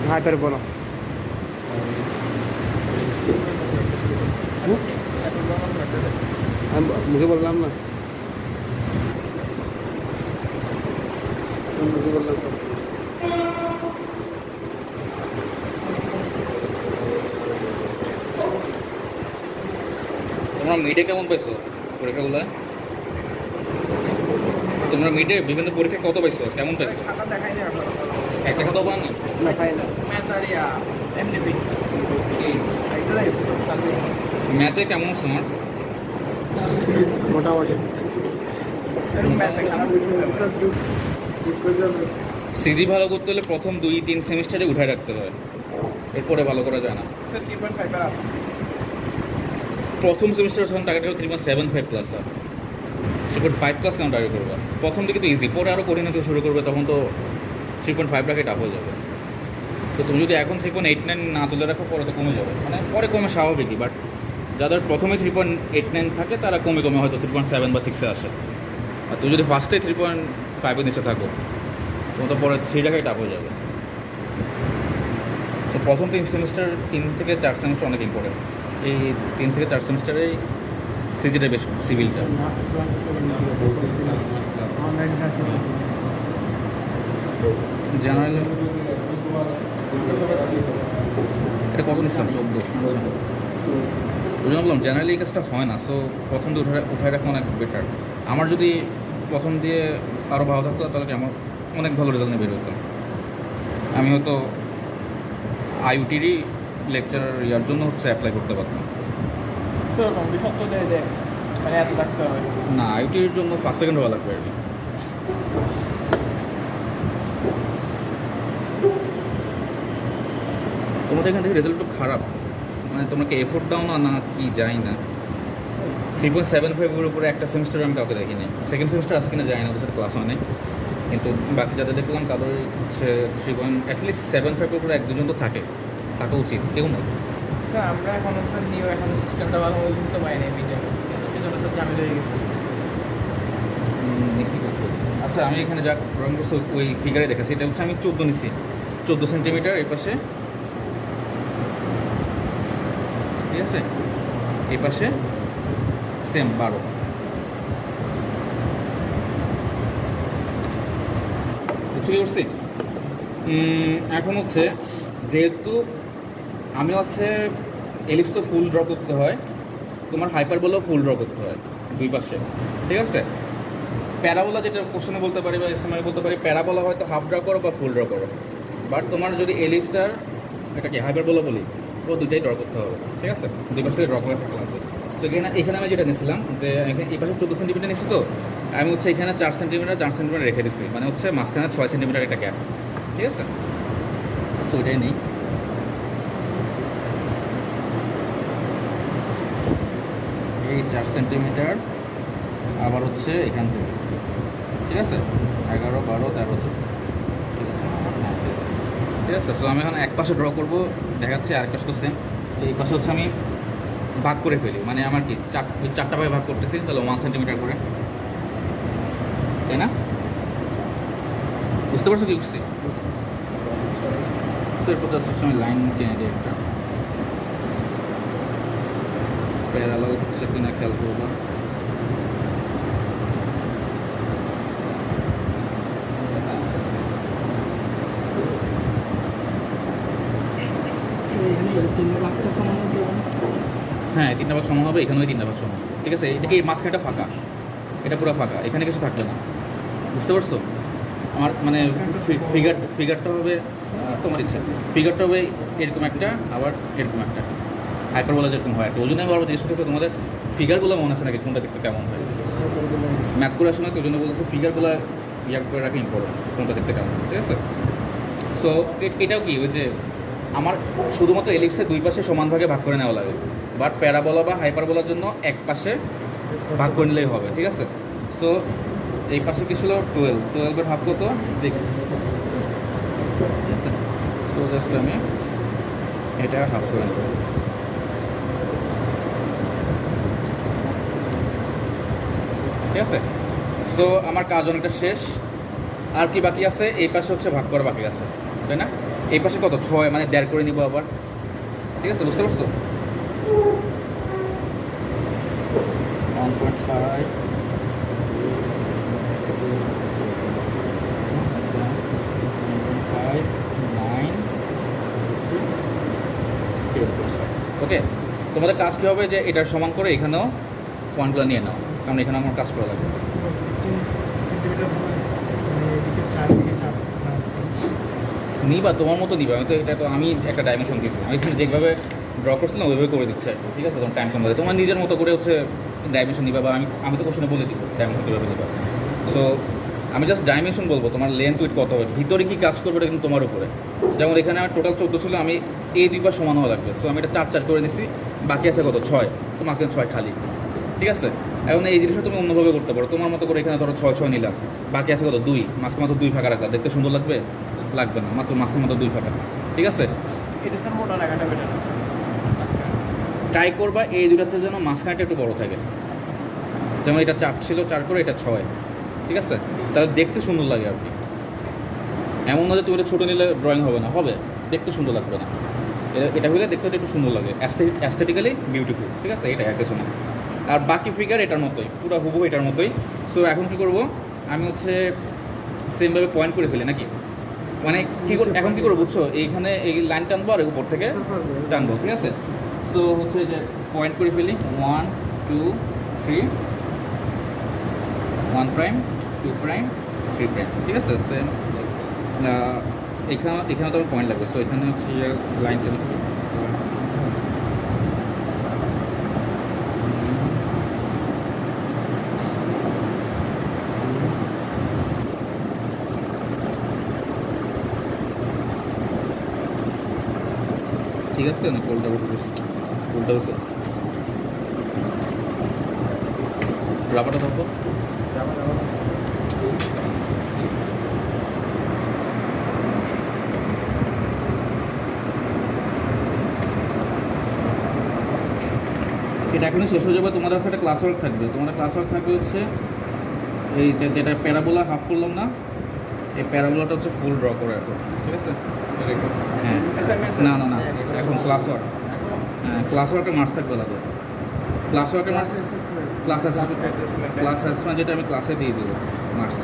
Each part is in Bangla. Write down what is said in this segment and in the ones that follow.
হাইপার বলো। আমি মুখে বললাম না, মুখে বললাম তো। তোমরা মিডে কেমন পাইছো পরীক্ষাগুলো? তোমরা মিডে বিভিন্ন পরীক্ষা কত পাইছো, কেমন পাইছো? একটা কথাও পান না? না পাই না। ম্যাথে কেমন তোমার? মোটামুটি। সিজি ভালো করতে হলে প্রথম 2-3 সেমিস্টারে উঠায় রাখতে হয়, এরপরে ভালো করা যায় না। প্রথম সেমিস্টার যখন টার্গেট হবে 3.75 প্লাস, আর 3.5 প্লাস কেন টার্গেট করবে? প্রথম দিকে তো ইজি, পরে আরও কঠিন হতে শুরু করবে, তখন তো 3.5 রাখে টাফ হয়ে যাবে। তো তুমি যদি এখন 3.89 না তুলে রাখো, পরে তো কমে যাবে, মানে পরে কমে স্বাভাবিকই, বাট যাদের প্রথমে 3.89 থাকে তারা কমে কমে হয়তো 3.7 বা 6-এ আসে। আর তুমি যদি ফার্স্টে 3.5-এর নিচে থাকো, তোমার তো পরে 3 রাখাই টাফ হয়ে যাবে। তো প্রথম 3 থেকে 4 সেমিস্টার অনেক ইম্পর্টেন্ট। এই 3 থেকে 4 সেমিস্টারেই সিজিটা বেশ, সিভিলটা। জেনারেল এটা কত নিচ্ছিলাম? 14। ওই জন্য বললাম জেনারেলি এই কাজটা হয় না, সো প্রথম দিয়ে উঠায় রাখা অনেক বেটার। আমার যদি প্রথম দিয়ে আরও ভালো থাকতো তাহলে কি আমার অনেক ভালো রেজাল্ট নিয়ে বের হতো। আমি হয়তো আইইউটিরই লেকচারার ইয়ার জন্য অ্যাপ্লাই করতে পারতাম। সেরকম বিশত্ব দেয় মানে এত থাকতে হবে না, আইইউটির জন্য 1 সেকেন্ড হওয়া লাগবে আর কি। তোমাদের এখান থেকে রেজাল্ট একটু খারাপ, মানে তোমরা কি এফোর্ট দাও না, না কি যাই না। 3.75-এর উপরে একটা সেমিস্টারে আমি কাউকে দেখিনি। সেকেন্ড সেমিস্টার আছে কিনা জানি না, ওদের সাথে ক্লাস হয় নাই, কিন্তু বাকি যাদের দেখলাম তাদের হচ্ছে 3.75-এর উপরে 1-2 জন তো থাকে, থাকা উচিত, কেউ না। স্যার আমরা এখন স্যার নিউ এখন সিস্টেমটা ভালো ওই তো পাই না মিটার এজন্য স্যার ঝামেলা হয়ে গেছে। নিচি করছো? আচ্ছা, আমি এখানে যা ড্রয়িং করছি ওই ফিগারে দেখেছি, এটা হচ্ছে আমি 14 নিচ্ছি, 14 সেন্টিমিটার এই পাশে, ঠিক আছে, এই পাশে সেম 12। বুঝতে করছি। এখন হচ্ছে যেহেতু আমি হচ্ছে এলিপস তো ফুল ড্র করতে হয়, তোমার হাইপারবোলাও ফুল ড্র করতে হয় দুই পাশে, ঠিক আছে। প্যারাবোলা যেটা কোশ্চেনে বলতে পারি বা এসএমআই বলতে পারি, প্যারাবোলা হয়তো হাফ ড্র করো বা ফুল ড্র করো, বাট তোমার যদি এলিপস আর এটাকে হাইপারবোলা বলি, তো দুইটাই ড্র করতে হবে, ঠিক আছে, দুই পাশে ড্র করে থাকা লাগবে। তো এখানে আমি যেটা নিয়েছিলাম যে এই পাশে 14 সেন্টিমিটার নিচ্ছি, তো আমি হচ্ছে এখানে 4 সেন্টিমিটার রেখে দিচ্ছি, মানে হচ্ছে মাঝখানে 6 সেন্টিমিটার একটা গ্যাপ, ঠিক আছে। তো ওইটাই নেই। এই 4 সেন্টিমিটার আবার হচ্ছে এখান থেকে, ঠিক আছে, 11, 12, 13, 14, ঠিক আছে, হ্যাঁ ঠিক আছে, ঠিক আছে। সো আমি এখন এক পাশে ড্র করবো, দেখাচ্ছি, আরেক পাশে তো সেম। তো এই পাশে হচ্ছে আমি ভাগ করে ফেলি, মানে আমার কি ওই 4টা ভাগে ভাগ করতেছি, তাহলে 1 সেন্টিমিটার করে, তাই না? বুঝতে পারছো কি করছি? সো এরপর জাস্ট হচ্ছে আমি লাইন টেনে দিই একটা, প্যারালাল হচ্ছে কিনা খেয়াল করবো। হ্যাঁ, 3টা ভাগ সমান হবে, এখানেও 3টা ভাগ সমান হবে, ঠিক আছে। এই মাঝখানেটা ফাঁকা, এটা পুরো ফাঁকা, এখানে কিছু থাকবে না, বুঝতে পারছো? আমার মানে ফিগারটা হবে তোমার ইচ্ছা, ফিগারটা হবে এরকম একটা, আবার এরকম একটা, হাইপারবোলা যেরকম হয় একটা। ওই জন্য আমি বারবার জিজ্ঞেস করতে, তোমাদের ফিগারগুলো মনে আছে নাকি, কোনটা দেখতে কেমন হয়? ম্যাথ করার সময় তো ওই জন্য বলতেছে ফিগারগুলো ইয়া করে রাখা ইম্পর্টেন্ট, কোনটা দেখতে কেমন, ঠিক আছে। সো এটাও কি ওই যে আমার শুধুমাত্র এলিপসের দুই পাশে সমান ভাগে ভাগ করে নেওয়া লাগে, বাট প্যারাবোলা বা হাইপারবোলার জন্য এক পাশে ভাগ করে নিলেই হবে, ঠিক আছে। সো এই পাশে কি ছিল 12-12-এর হাফ কত? 6, ঠিক আছে। সো জাস্ট আমি এটা হাফ করে নেব, ঠিক আছে। সো আমার কাজ অনেকটা শেষ, আর কি বাকি আছে? এই পাশে হচ্ছে ভাগ করা বাকি আছে, তাই না? এই পাশে কত 6 মানে 1.5 করে নিব আবার, ঠিক আছে? বুঝতে পারছো? 1.5 ওকে। তোমাদের কাজ কী হবে যে এটার সমান করে এখানেও পয়েন্টগুলো নিয়ে নাও, কারণ এখানে আমার কাজ করা লাগবে। নিবা তোমার মতো নিবা, আমি তো এটা তো আমি একটা ডাইমেনশন দিচ্ছি, আমি যেভাবে ড্র করছিলাম ওইভাবে করে দিচ্ছি আর কি, ঠিক আছে? তোমার টাইম কম লাগে, তোমার নিজের মতো করে হচ্ছে ডাইমেনশন নিবা, বা আমি তো কোশ্চেনে বলে দিব ডাইমেনশন কীভাবে নিবা। সো আমি জাস্ট ডাইমেনশন বলবো, তোমার লেন্থ উইথ কত হবে, ভিতরে কী কাজ করবে এটা কিন্তু তোমার উপরে। যেমন এখানে আমার টোটাল 14 ছিল, আমি এই দুইবার সমান হওয়া লাগবে, সো আমি এটা 4 করে নিছি, বাকি আছে কত 6, তো মাঝখানে 6 খালি, ঠিক আছে? এখন এই জিনিসটা তুমি অন্যভাবে করতে পারো, তোমার মতো করে এখানে ধরো 6 নিলাম, বাকি আছে কত 2, মাঝখানে মাত্র 2 ফাঁকা রাখলাম, দেখতে সুন্দর লাগবে? লাগবে না, মাত্র মাঝখানে মাত্র 2 ফাঁকা, ঠিক আছে? এটা স্যার মোটা রাখাটা বেটার না স্যার? ট্রাই করবা এই দুটার চেয়ে যেন মাঝখানটা একটু বড় থাকে, যেমন এটা 4 ছিল, 4 করে এটা 6, ঠিক আছে? তাহলে দেখতে সুন্দর লাগে আর কি। এমন না যে তুমি এটা ছোটো নিলে ড্রয়িং হবে না, হবে, দেখতে সুন্দর লাগবে না। এটা হলে দেখতে একটু সুন্দর লাগে, অ্যাস্থেটিক্যালি বিউটিফুল, ঠিক আছে? এটা একটা শোনা। আর বাকি ফিগার এটার মতোই, পুরো হুবহু এটার মতোই। সো এখন কী করবো, আমি হচ্ছে সেমভাবে পয়েন্ট করে ফেলি নাকি, মানে কী এখন কী করবো বুঝছো, এইখানে এই লাইন টানবো আর উপর থেকে টানবো, ঠিক আছে? সো হচ্ছে যে পয়েন্ট করে ফেলি 1 2 3, 1 প্রাইম 2 প্রাইম 3 প্রাইম, ঠিক আছে? সেম এখানে তো আমার পয়েন্ট লাগবে, সো এখানে হচ্ছে লাইন টেনে ফেলি। ঠিক আছে না? উল্টা বসে রাবারটা ধরবো। এটা এখনই শেষ হয়ে যাবে, তোমাদের কাছে একটা ক্লাস ওয়ার্ক থাকবে, হচ্ছে এই যে যেটা প্যারাবোলা হাফ করলাম না, এই প্যারাবোলাটা হচ্ছে ফুল ড্র করে এখন, ঠিক আছে? হ্যাঁ, না এখন ক্লাস ওয়ার্ক, হ্যাঁ ক্লাস ওয়ার্কের মার্কস থাকবে লাগে, ক্লাস ওয়ার্কের মার্কস, ক্লাস অ্যাসেসমেন্ট যেটা আমি ক্লাসে দিয়ে দেবো মার্কস।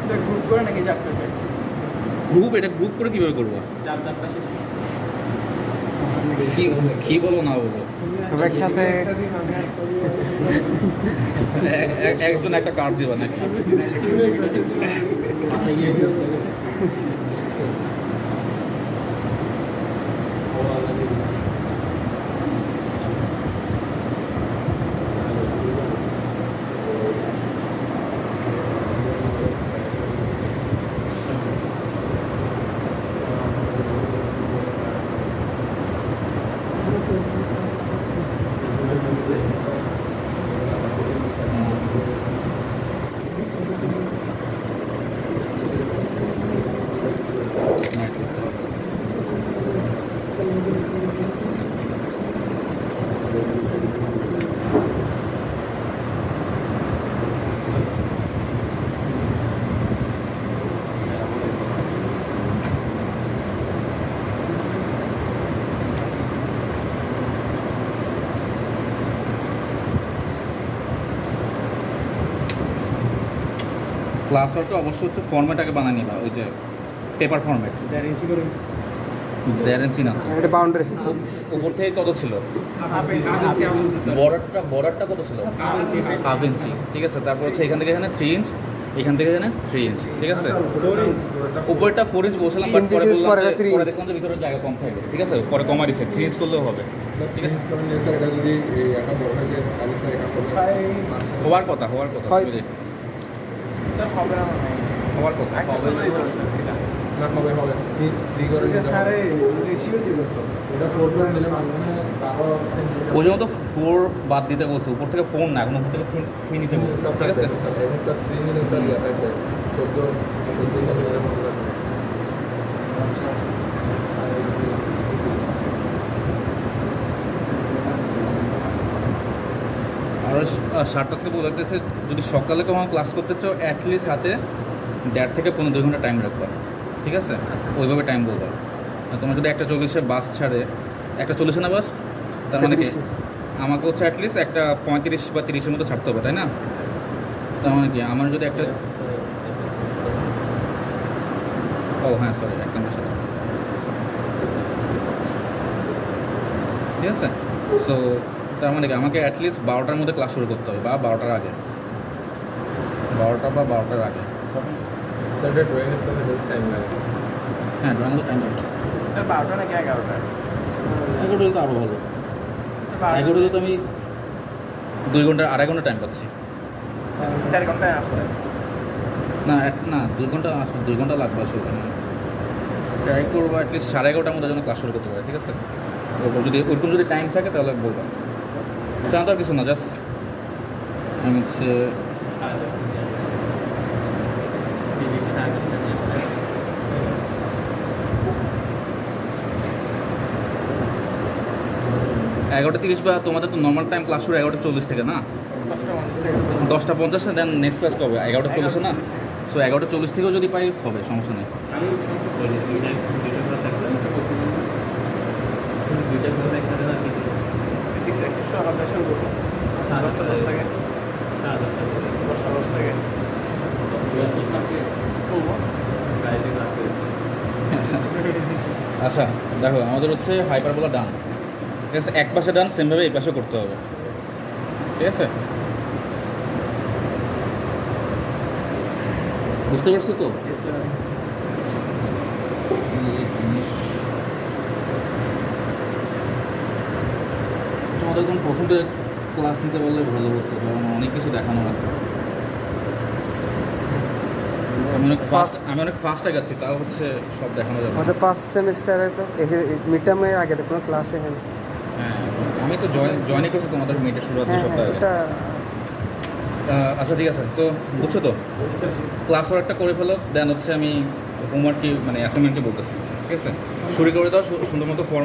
স্যার গ্রুপ করে নাকি 4টা স্যার? এটা গ্রুপ করে কীভাবে করবো? 4টা কি বলো না বলো, সব একসাথে একজন একটা কার্ড দিবা নাকি? ক্লাস ওয়ার্কটা অবশ্যই হচ্ছে ফর্ম্যাট আগে বানিয়ে নিবা, ওই যে পেপার ফর্ম্যাট। 1.5 ইঞ্চি করে, 1.5 ইঞ্চি না, এটা বাউন্ডারি উপর থেকে কত ছিল? বর্ডারটা কত ছিল? 1/2 ইঞ্চি, ঠিক আছে? তারপর হচ্ছে এখান থেকে এখানে 3 ইঞ্চ, এখান থেকে এখানে 3 ইঞ্চ, ঠিক আছে? উপরটা 4 ইঞ্চ বলছিলাম, বাট পরে বললাম যে পরে দেখলাম যে ভিতরে জায়গা কম থাকবে, ঠিক আছে? পরে কমা দিছে 3 ইঞ্চ করলেও হবে, ঠিক আছে? এটা যদি একটা বড় হয় যে তাহলে স্যার এটা হওয়ার কথা হয়তো। স্যার হবে না মনে হয়। হওয়ার কথা হবে না স্যার এটা। না হবে 3 করে নিতে স্যার রেশিও দিবে তো, এটা 4 করে নিলে মানে 12 ওই জন্য তো 4 বাদ দিতে বলছে, উপর থেকে 4 না, এখন উপর থেকে 3 নিতে বলছে, ঠিক আছে? এখন স্যার 3 নিলে স্যার ইয়া থাকবে 14 সেন্টিমিটার মতো লাগবে। আর সারটাসকে বলতেছে যদি সকালে কখনো ক্লাস করতে চাও অ্যাটলিস্ট হাতে 1.5 থেকে 2 ঘন্টা টাইম রাখবা, ঠিক আছে? ওইভাবে টাইম বলবা। আর তোমার যদি 1:40-এ বাস ছাড়ে, 1:40-এ না বাস, তার মানে কি আমাকে হচ্ছে অ্যাটলিস্ট 1:35 বা 30-এর মতো ছাড়তে হবে, তাই না? তার মানে কি আমার যদি একটা, ও হ্যাঁ সরি, একটা মিনিট, ঠিক আছে? সো তার মানে কি আমাকে অ্যাটলিস্ট 12টার মধ্যে ক্লাস শুরু করতে হবে, বা 12টার আগে, 12টা বা 12টার আগে। স্যার ড্রয়িংয়ের সাথে টাইম লাগে। হ্যাঁ ড্রয়িং তো টাইম লাগবে। স্যার 12টা নাকি 11টা? 11টা হলে তো আরও ভালো। স্যার 11টাতে তো আমি 2 ঘন্টা 2.5 ঘন্টা টাইম পাচ্ছি। 4 ঘন্টায় আসছে। না 2 ঘন্টা 2 ঘন্টা লাগবে আসলে। ট্রাই করবো অ্যাটলিস্ট 11:30টার মধ্যে যেন ক্লাস শুরু করতে পারে, ঠিক আছে? ওরকম যদি ওরকম যদি টাইম থাকে তাহলে বলবো। সেটা তো আর কিছু না, জাস্ট আমি হচ্ছে এগারোটা 30 বা তোমাদের তো নর্মাল টাইম ক্লাস শুরু 11:40 থেকে না? 10:50 দেন নেক্সট ক্লাস কবে? 11:40 না? সো 11:40 থেকেও যদি পাই হবে, সমস্যা নেই। সকালটা শুরু করবো 10টা 10 থেকে 10টা 10 থেকে বলবো। আচ্ছা দেখো, আমাদের হচ্ছে হাইপারবোলা ডান, ঠিক আছে? এক পাশে ডান, সেমভাবে এই পাশে করতে হবে, ঠিক আছে? বুঝতে পারছো তো? তোমাদের একদম প্রথম থেকে ক্লাস নিতে পারলে ভালো হতো, কারণ অনেক কিছু দেখানো আছে। আমি অনেক ফাস্ট আগাচ্ছি, তাও হচ্ছে সব দেখানো যাবে না। আমাদের ফার্স্ট সেমিস্টারে তো মিড টার্মের আগে তো কোনো ক্লাস এখানে। হ্যাঁ আমি তো জয়েনই করছি তোমাদের মিটে শুরু হওয়ার 2 হ্যাঁ সপ্তাহ হ্যাঁ আগে। ওটা আচ্ছা ঠিক আছে, তো বুঝছো তো? ক্লাস ওয়ার্কটা করে ফেলো, দেন হচ্ছে আমি হোমওয়ার্ক কি মানে অ্যাসাইনমেন্ট কি বলতেছি, ঠিক আছে? শুরু করে দাও সুন্দর মতো ফর্মে